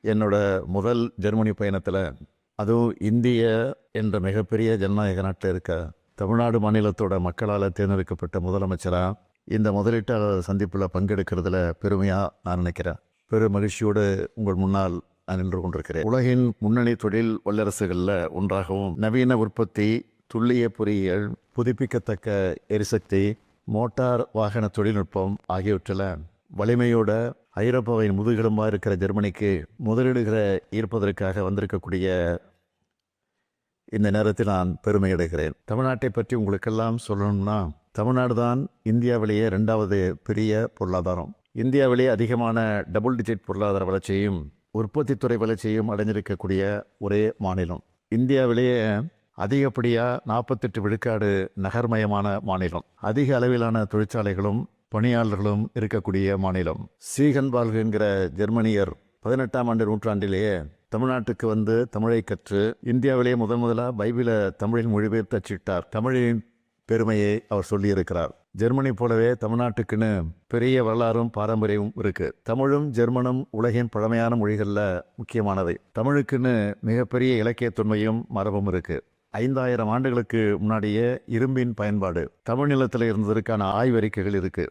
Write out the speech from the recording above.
என்னோட முதல் ஜெர்மனி பயணத்தில், அதுவும் இந்திய என்ற மிகப்பெரிய ஜனநாயக நாட்டில் இருக்க தமிழ்நாடு மாநிலத்தோட மக்களால் தேர்ந்தெடுக்கப்பட்ட முதலமைச்சராக இந்த முதலீட்டாளர் சந்திப்பில் பங்கெடுக்கிறதுல பெருமையாக நான் நினைக்கிறேன். பெரும் மகிழ்ச்சியோடு உங்கள் முன்னால் நான் நின்று கொண்டிருக்கிறேன். உலகின் முன்னணி தொழில் வல்லரசுகளில் ஒன்றாகவும் நவீன உற்பத்தி, துல்லிய பொறியியல், புதுப்பிக்கத்தக்க எரிசக்தி, மோட்டார் வாகன தொழில்நுட்பம் ஆகியவற்றில் வலிமையோட ஐரோப்பாவின் முதுகெலும்பாக இருக்கிற ஜெர்மனிக்கு முதலீடுகளை ஈர்ப்பதற்காக வந்திருக்கக்கூடிய இந்த நேரத்தில் நான் பெருமை அடைகிறேன். தமிழ்நாட்டை பற்றி உங்களுக்கெல்லாம் சொல்லணும்னா, தமிழ்நாடு தான் இந்தியாவிலேயே 2வது பெரிய பொருளாதாரம். இந்தியாவிலேயே அதிகமான டபுள் டிஜிட் பொருளாதார வளர்ச்சியையும் உற்பத்தித்துறை வளர்ச்சியையும் அடைஞ்சிருக்கக்கூடிய ஒரே மாநிலம். இந்தியாவிலேயே அதிகப்படியாக 48 விழுக்காடு நகர்மயமான மாநிலம். அதிக அளவிலான தொழிற்சாலைகளும் பணியாளர்களும் இருக்கக்கூடிய மாநிலம். சீகன்பால்க் என்கிற ஜெர்மனியர் 18ஆம் ஆண்டு நூற்றாண்டிலேயே தமிழ்நாட்டுக்கு வந்து தமிழை கற்று இந்தியாவிலேயே முதலாக பைபிளை தமிழில் மொழிபெயர்த்து அச்சிட்டார். தமிழின் பெருமையை அவர் சொல்லியிருக்கிறார். ஜெர்மனி போலவே தமிழ்நாட்டுக்குன்னு பெரிய வரலாறும் பாரம்பரியமும் இருக்கு. தமிழும் ஜெர்மனும் உலகின் பழமையான மொழிகளில் முக்கியமானவை. தமிழுக்குன்னு மிகப்பெரிய இலக்கிய தொன்மையும் மரபும் இருக்கு. 5000 ஆண்டுகளுக்கு முன்னாடியே இரும்பின் பயன்பாடு தமிழ் நிலத்தில் இருந்ததற்கான ஆய்வறிக்கைகள் இருக்கு.